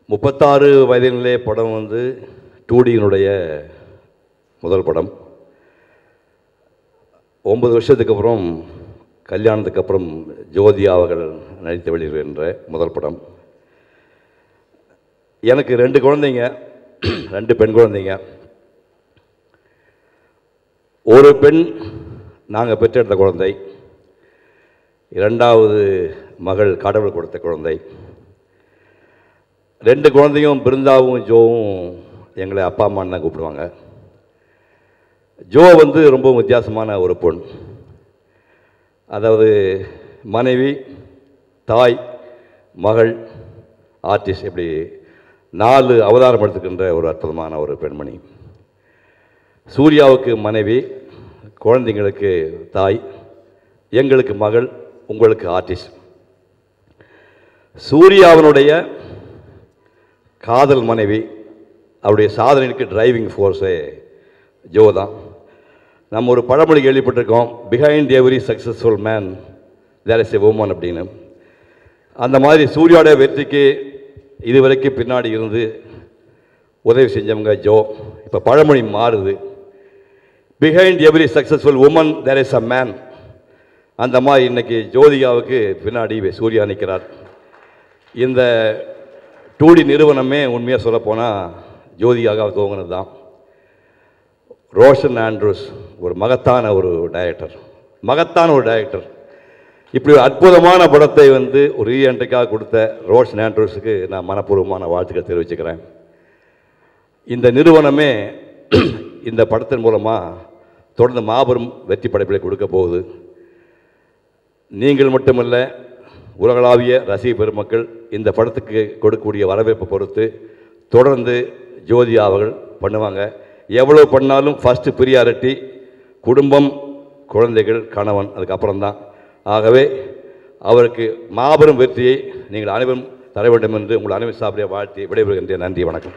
36 வயதிலே படம் வந்து 2Dயினுடைய முதல் படம். 9 வருஷத்துக்கு அப்புறம் கல்யாணத்துக்கு அப்புறம் ஜோதிகா அவர்கள் நடித்து வெளியிடுகின்ற முதல் படம். எனக்கு 2 குழந்தைங்க, 2 பெண் குழந்தைங்க. ஒரு பெண் நாங்கள் பெற்றெடுத்த குழந்தை, 2வது மகள் கடவுள் கொடுத்த குழந்தை. 2 குழந்தையும் பிருந்தாவும் ஜோவும் எங்களை அப்பா அம்மான்னு தான் கூப்பிடுவாங்க. ஜோ வந்து ரொம்ப வித்தியாசமான ஒரு பொண். அதாவது மனைவி, தாய், மகள், ஆர்டிஸ்ட், இப்படி 4 அவதாரம் எடுத்துக்கின்ற ஒரு அற்புதமான ஒரு பெண்மணி. சூர்யாவுக்கு மனைவி, குழந்தைங்களுக்கு தாய், எங்களுக்கு மகள், உங்களுக்கு ஆர்டிஸ்ட். சூர்யாவினுடைய காதல் மனைவி, அவருடைய சாதனைக்கு டிரைவிங் ஃபோர்ஸே ஜோ தான். நம்ம ஒரு பழமொழி கேள்விப்பட்டிருக்கோம், behind every successful man there is a woman அப்படின்னு. அந்த மாதிரி சூர்யாவுடைய வெற்றிக்கு இதுவரைக்கும் பின்னாடி இருந்து உதவி செஞ்சவங்க ஜோ. இப்போ பழமொழி மாறுது, behind every successful woman there is a man. அந்த மாதிரி இன்றைக்கி ஜோதிகாவுக்கு பின்னாடி சூர்யா நிற்கிறார். இந்த 2D நிறுவனமே உண்மையாக சொல்லப்போனால் ஜோதிகாவை துவங்கினது தான். ரோஷன் ஆண்ட்ரூஸ் ஒரு மகத்தான ஒரு டைரக்டர். இப்படி ஒரு அற்புதமான படத்தை வந்து ஒரு ரீஎன்ட்ரிக்காக கொடுத்த ரோஷன் ஆண்ட்ரூஸுக்கு நான் மனப்பூர்வமான வாழ்த்துக்கள் தெரிவிச்சுக்கிறேன். இந்த நிறுவனமே இந்த படத்தின் மூலமாக தொடர்ந்து மாபெரும் வெற்றி படைப்புகளை கொடுக்க போகுது. நீங்கள் மட்டுமல்ல, உலகளாவிய ரசிக பெருமக்கள் இந்த படத்துக்கு கொடுக்கக்கூடிய வரவேற்பை பொறுத்து தொடர்ந்து ஜோதிகா அவர்கள் பண்ணுவாங்க. எவ்வளோ பண்ணாலும் ஃபஸ்ட்டு ப்ரியாரிட்டி குடும்பம், குழந்தைகள், கணவன், அதுக்கப்புறம் தான். ஆகவே அவருக்கு மாபெரும் வெற்றியை நீங்கள் அனைவரும் தர வேண்டும் என்று உங்கள் அனைவரும் சாப்பிட வாழ்த்தி விடைபெறுகின்றேன். நன்றி, வணக்கம்.